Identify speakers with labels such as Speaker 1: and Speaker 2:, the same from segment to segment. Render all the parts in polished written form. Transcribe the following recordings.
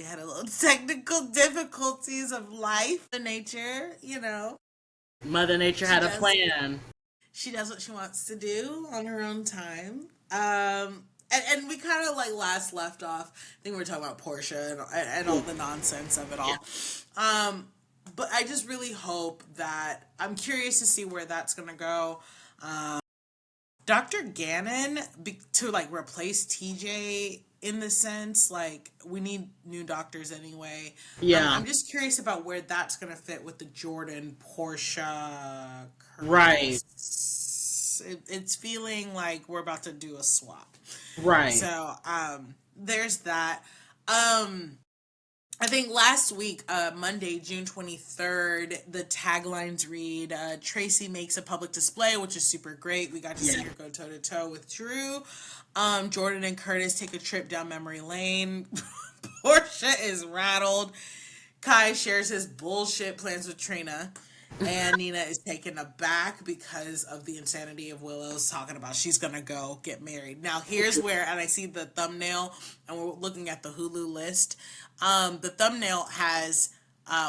Speaker 1: We had a little technical difficulties of life and nature,
Speaker 2: Mother Nature
Speaker 1: She
Speaker 2: had a
Speaker 1: does
Speaker 2: plan.
Speaker 1: she does what she wants to do on her own time. And we kind of like last left off. I think we were talking about Portia and all the nonsense of it
Speaker 2: Yeah.
Speaker 1: all. But I just really hope that I'm curious to see where that's gonna go. Dr. Gannon to like replace TJ in the sense like we need new doctors anyway.
Speaker 2: Yeah.
Speaker 1: I'm just curious about where that's gonna fit with the Jordan Portia
Speaker 2: Right.
Speaker 1: Curtis. It's feeling like we're about to do a swap.
Speaker 2: Right.
Speaker 1: So there's that. I think last week, Monday, June 23rd, the taglines read, Tracy makes a public display, which is super great. We got to see her go toe to toe with Drew. Jordan and Curtis take a trip down memory lane. Portia is rattled. Kai shares his bullshit plans with Trina. And Nina is taken aback because of the insanity of Willow's talking about she's going to go get married. Now, here's where, and I see the thumbnail, and we're looking at the Hulu list. The thumbnail has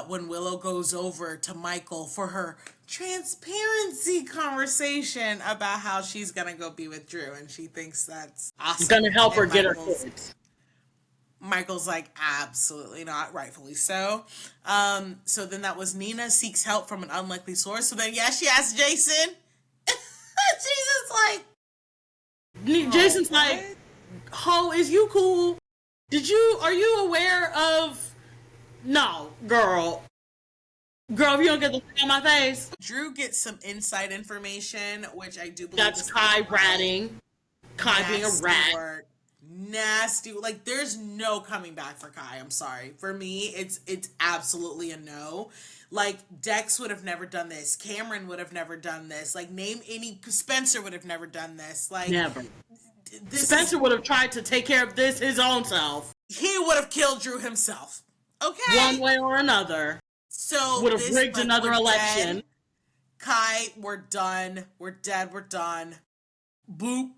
Speaker 1: when Willow goes over to Michael for her transparency conversation about how she's going to go be with Drew, and she thinks that's awesome.
Speaker 2: It's gonna help her
Speaker 1: And
Speaker 2: get her kids.
Speaker 1: Michael's like, absolutely not, rightfully so. So then that was Nina seeks help from an unlikely source. So then, she asked Jason. Jason's like,
Speaker 2: Jason's like, Ho, is you cool? Are you aware of, no, girl, if you don't get the thing on my face.
Speaker 1: Drew gets some inside information, which I do believe
Speaker 2: That's Kai ratting. Kai being a rat.
Speaker 1: Work. Nasty. Like, there's no coming back for Kai. I'm sorry. For me, it's absolutely a no. Like, Dex would have never done this. Cameron would have never done this. Like, Spencer would have never done this. Like,
Speaker 2: never. Spencer would have tried to take care of this his own self.
Speaker 1: He would have killed Drew himself. Okay?
Speaker 2: One way or another.
Speaker 1: So
Speaker 2: would have rigged another election.
Speaker 1: Dead. Kai, we're done. We're dead. We're done. Boop.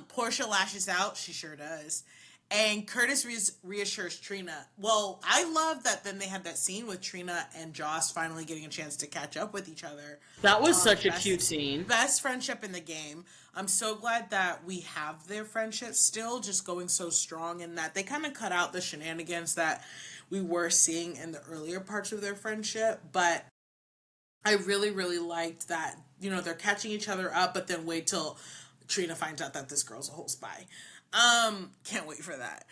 Speaker 1: Portia lashes out. She sure does. And Curtis reassures Trina. Well, I love that then they had that scene with Trina and Joss finally getting a chance to catch up with each other.
Speaker 2: That was such a cute scene.
Speaker 1: Best friendship in the game. I'm so glad that we have their friendship still just going so strong, and that they kind of cut out the shenanigans that we were seeing in the earlier parts of their friendship. But I really, really liked that, they're catching each other up, but then wait till Trina finds out that this girl's a whole spy. Can't wait for that.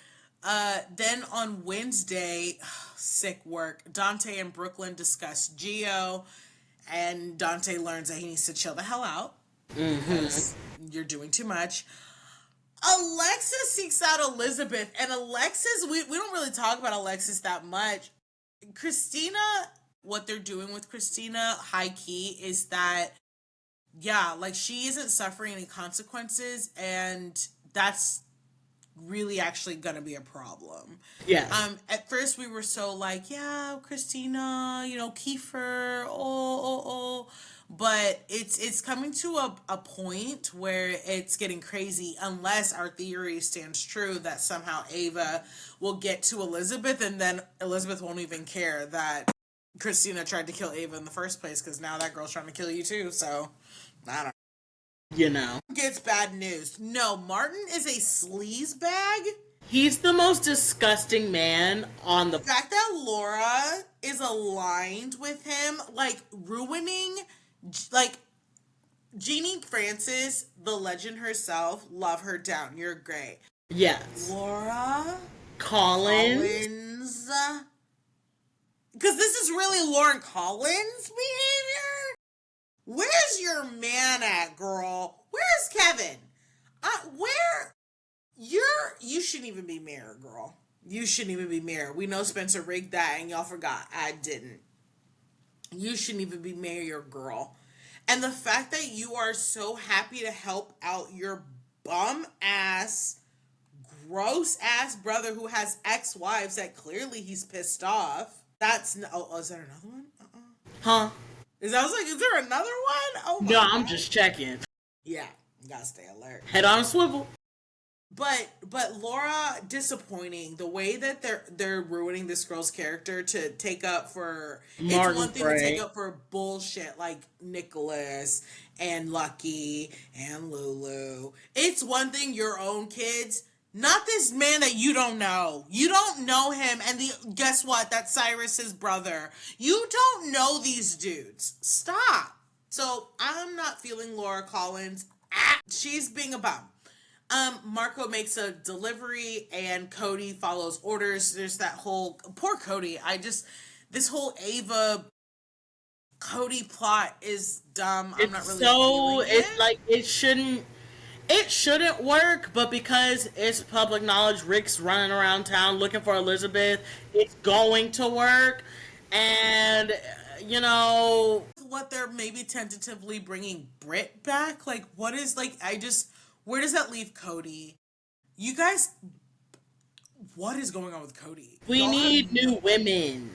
Speaker 1: Then on Wednesday, sick work. Dante and Brooklyn discuss Geo, and Dante learns that he needs to chill the hell out because you're doing too much. Alexis seeks out Elizabeth, and Alexis, we don't really talk about Alexis that much. Christina, what they're doing with Christina, high key, is that she isn't suffering any consequences, and that's really actually gonna be a problem.
Speaker 2: Yeah.
Speaker 1: At first we were so like, Christina, Kiefer, oh. But it's coming to a point where it's getting crazy unless our theory stands true that somehow Ava will get to Elizabeth, and then Elizabeth won't even care that Christina tried to kill Ava in the first place, because now that girl's trying to kill you too, so I don't know. Gets bad news. No, Martin is a sleaze bag.
Speaker 2: He's the most disgusting man on the
Speaker 1: fact that Laura is aligned with him, like ruining, like Jeannie Francis, the legend herself, love her down. You're great.
Speaker 2: Yes.
Speaker 1: Laura
Speaker 2: Collins.
Speaker 1: Because this is really Lauren Collins' behavior. Where's your man at, girl? Where's Kevin? You shouldn't even be mayor, girl. You shouldn't even be mayor. We know Spencer rigged that, and y'all forgot. I didn't. You shouldn't even be mayor, girl. And the fact that you are so happy to help out your bum-ass, gross-ass brother who has ex-wives that clearly he's pissed off. That's... is there another one?
Speaker 2: Huh?
Speaker 1: I was like, is there another one? Oh my
Speaker 2: No,
Speaker 1: God.
Speaker 2: I'm just checking.
Speaker 1: Yeah, you gotta stay alert.
Speaker 2: Head on a swivel.
Speaker 1: But Laura, disappointing the way that they're ruining this girl's character to take up for, it's
Speaker 2: Martin
Speaker 1: one thing to take
Speaker 2: Frey.
Speaker 1: up for bullshit like Nicholas and Lucky and Lulu. It's one thing your own kids, not this man that you don't know. You don't know him, and guess what? That's Cyrus's brother. You don't know these dudes. Stop. So I'm not feeling Laura Collins. She's being a bum. Marco makes a delivery and Cody follows orders. There's that whole poor Cody. This whole Ava Cody plot is dumb. I'm not
Speaker 2: It's
Speaker 1: really
Speaker 2: so
Speaker 1: feeling
Speaker 2: it's
Speaker 1: it.
Speaker 2: like it shouldn't work, but because it's public knowledge, Rick's running around town looking for Elizabeth. It's going to work, and you know,
Speaker 1: What they're maybe tentatively bringing Britt back. Like, what is like? Where does that leave Cody? You guys, what is going on with Cody?
Speaker 2: we
Speaker 1: Y'all have
Speaker 2: need new
Speaker 1: no.
Speaker 2: women,
Speaker 1: We need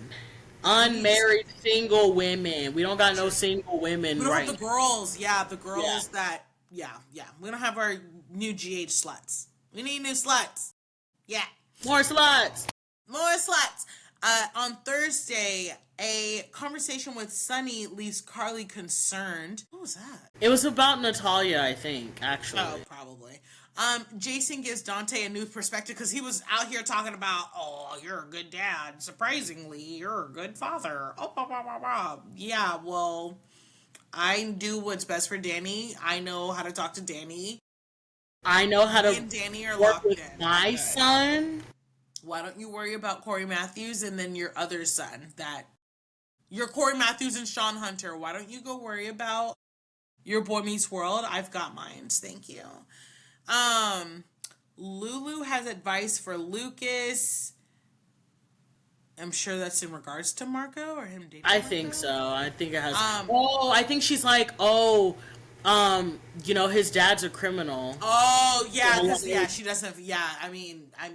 Speaker 2: unmarried single women. We don't got no single
Speaker 1: We
Speaker 2: women
Speaker 1: don't have
Speaker 2: right
Speaker 1: the
Speaker 2: now.
Speaker 1: girls. Yeah, the
Speaker 2: Yeah,
Speaker 1: girls that. Yeah, yeah. We don't have our new GH sluts. We need new sluts. Yeah,
Speaker 2: more sluts.
Speaker 1: more sluts. On Thursday, a conversation with Sunny leaves Carly concerned. What was that?
Speaker 2: It was about Natalia, I think,
Speaker 1: Oh,
Speaker 2: actually.
Speaker 1: probably. Jason gives Dante a new perspective because he was out here talking about, oh, you're a good dad. Surprisingly, you're a good father. Oh, blah, blah, blah, blah. Yeah, well, I do what's best for Danny. I know how to talk to Danny.
Speaker 2: I know how
Speaker 1: Me
Speaker 2: to
Speaker 1: and Danny are
Speaker 2: work
Speaker 1: locked
Speaker 2: with
Speaker 1: in. We're
Speaker 2: my
Speaker 1: good.
Speaker 2: son.
Speaker 1: Why don't you worry about Corey Matthews and then your other son? Your Corey Matthews and Sean Hunter. Why don't you go worry about your Boy Meets World? I've got mines. Thank you. Um, Lulu has advice for Lucas. I'm sure that's in regards to Marco or him dating
Speaker 2: I think
Speaker 1: Marco.
Speaker 2: so. I think it has.
Speaker 1: Um,
Speaker 2: Oh, I think she's like, his dad's a criminal.
Speaker 1: Oh yeah,
Speaker 2: And
Speaker 1: because yeah, she doesn't. Yeah, I mean,
Speaker 2: I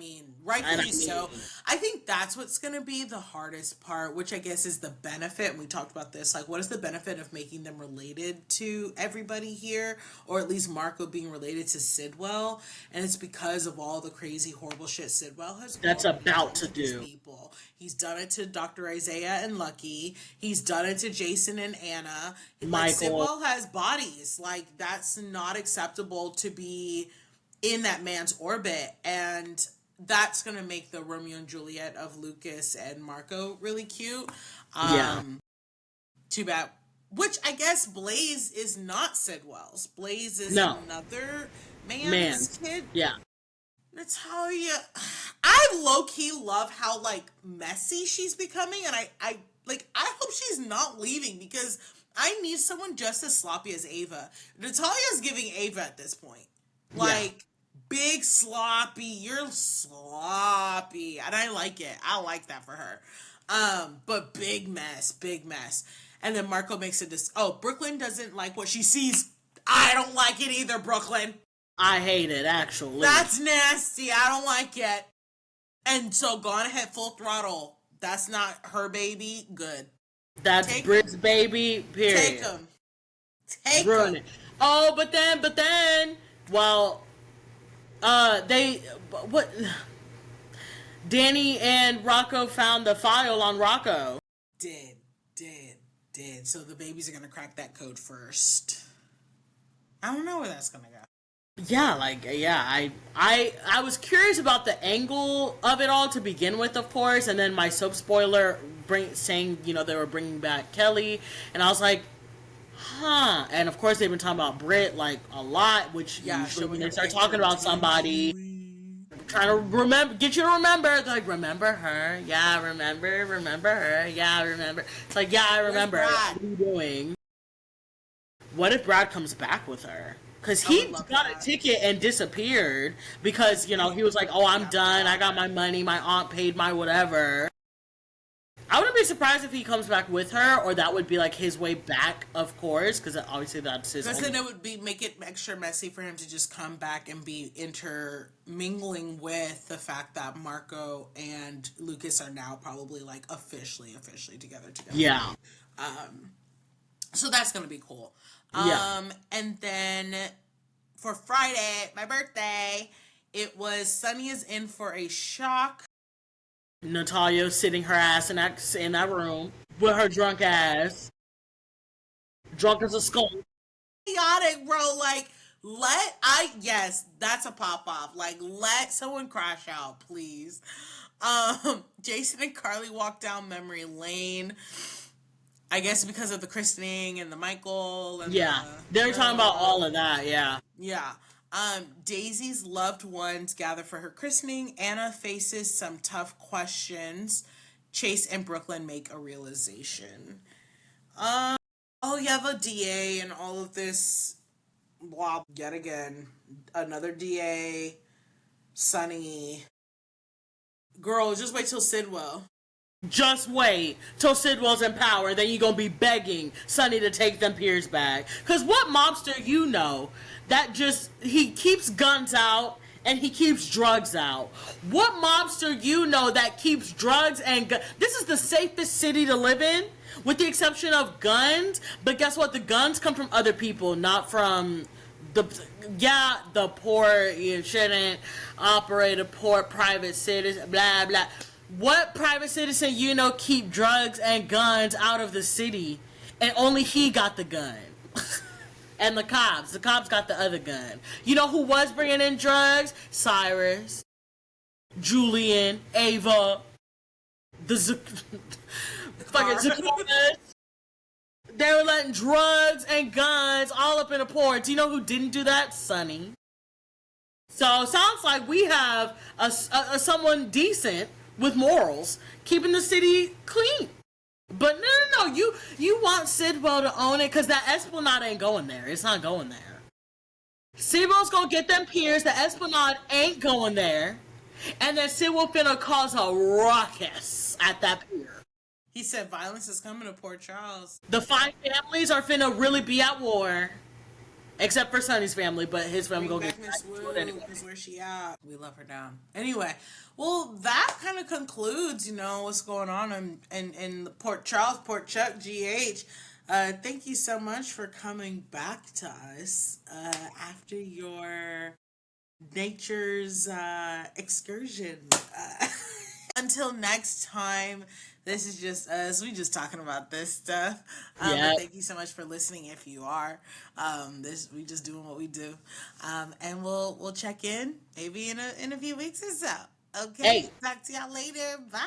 Speaker 1: rightfully
Speaker 2: mean,
Speaker 1: so. I think that's what's gonna be the hardest part, which I guess is the benefit. And we talked about this. Like, what is the benefit of making them related to everybody here, or at least Marco being related to Sidwell? And it's because of all the crazy, horrible shit Sidwell has
Speaker 2: that's
Speaker 1: already
Speaker 2: about
Speaker 1: done
Speaker 2: to
Speaker 1: to these
Speaker 2: do.
Speaker 1: people. He's done it to Dr. Isaiah and Lucky. He's done it to Jason and Anna. Like,
Speaker 2: Michael.
Speaker 1: Sidwell has bodies. Like, that's not acceptable to be in that man's orbit. And that's going to make the Romeo and Juliet of Lucas and Marco really cute.
Speaker 2: Yeah.
Speaker 1: Too bad. Which I guess Blaze is not Sidwell's. Blaze is
Speaker 2: No.
Speaker 1: another
Speaker 2: Man.
Speaker 1: man's kid.
Speaker 2: Yeah.
Speaker 1: Natalia, I low key love how like messy she's becoming, and I hope she's not leaving because I need someone just as sloppy as Ava. Natalia's giving Ava at this point,
Speaker 2: Yeah.
Speaker 1: like big sloppy. You're sloppy, and I like it. I like that for her. But big mess, big mess. And then Marco makes it this. Oh, Brooklyn doesn't like what she sees. I don't like it either, Brooklyn.
Speaker 2: I hate it, actually.
Speaker 1: That's nasty. I don't like it. And so gone ahead full throttle. That's not her baby. Good.
Speaker 2: That's
Speaker 1: Take
Speaker 2: Brit's
Speaker 1: him.
Speaker 2: baby,
Speaker 1: Take
Speaker 2: period.
Speaker 1: him. Take
Speaker 2: Ruin
Speaker 1: him.
Speaker 2: it. Oh, but then, well, what? Danny and Rocco found the file on Rocco.
Speaker 1: Did. Did. Did. So the babies are going to crack that code first. I don't know where that's going to go.
Speaker 2: Yeah, I was curious about the angle of it all to begin with, of course, and then my soap spoiler saying they were bringing back Kelly, and I was like, huh. And of course they've been talking about Brit like a lot, which
Speaker 1: Yeah,
Speaker 2: usually when
Speaker 1: showing
Speaker 2: they
Speaker 1: her
Speaker 2: start
Speaker 1: picture
Speaker 2: talking
Speaker 1: with
Speaker 2: about somebody,
Speaker 1: Julie.
Speaker 2: trying to get you to remember. They're like, remember her? Yeah, remember her? Yeah, remember. It's like, yeah, I remember.
Speaker 1: Where's
Speaker 2: What
Speaker 1: Brad?
Speaker 2: are you doing? What if Brad comes back with her? Because
Speaker 1: I
Speaker 2: he
Speaker 1: would love
Speaker 2: got a
Speaker 1: that.
Speaker 2: ticket and disappeared because, he was like, oh, I'm done. I got my money. My aunt paid my whatever. I wouldn't be surprised if he comes back with her, or that would be like his way back, of course, because obviously that's his
Speaker 1: Because
Speaker 2: only.
Speaker 1: then it would make it extra messy for him to just come back and be intermingling with the fact that Marco and Lucas are now probably like officially together.
Speaker 2: Yeah.
Speaker 1: So that's gonna be cool.
Speaker 2: Yeah.
Speaker 1: And then for Friday, my birthday, It was Sunny is in for a shock.
Speaker 2: Natalia sitting her ass in that room with her drunk ass, drunk as a skunk.
Speaker 1: Chaotic, bro. Like, yes, that's a pop off. Like, let someone crash out, please. Jason and Carly walk down memory lane. I guess because of the christening and the Michael and
Speaker 2: Yeah, they were talking about all of that. Yeah.
Speaker 1: Yeah. Daisy's loved ones gather for her christening. Anna faces some tough questions. Chase and Brooklyn make a realization. Oh, you have a DA and all of this. Blah. Yet again, another DA. Sunny. Girl, just wait till Sidwell.
Speaker 2: Just wait till Sidwell's in power, then you gonna be begging Sonny to take them peers back. Cause what mobster you know that just he keeps guns out and he keeps drugs out? What mobster you know that keeps drugs and this is the safest city to live in, with the exception of guns. But guess what? The guns come from other people, not from the poor. You shouldn't operate a poor private citizen. Blah blah. What private citizen you know keep drugs and guns out of the city, and only he got the gun? And the cops got the other gun. You know who was bringing in drugs? Cyrus, Julian, Ava, fucking Zakitas. They were letting drugs and guns all up in the ports. You know who didn't do that? Sonny. So sounds like we have a someone decent with morals, keeping the city clean. But no, you want Sidwell to own it, because that Esplanade ain't going there. It's not going there. Sidwell's gonna get them peers. The Esplanade ain't going there. And then Sidwell finna cause a ruckus at that pier.
Speaker 1: He said violence is coming to Port Charles.
Speaker 2: The 5 families are finna really be at war. Except for Sonny's family, but his family gonna get
Speaker 1: Miss Wu, anyway. Because where she at? We love her down. Anyway, well, that kind of concludes, what's going on in the Port Charles, Port Chuck, GH. Thank you so much for coming back to us after your nature's excursion. Until next time. This is just us. We just talking about this stuff. But thank you so much for listening. If you are, we just doing what we do, and we'll check in maybe in a few weeks or so. Okay, Talk to y'all later. Bye.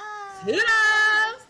Speaker 2: Toodles!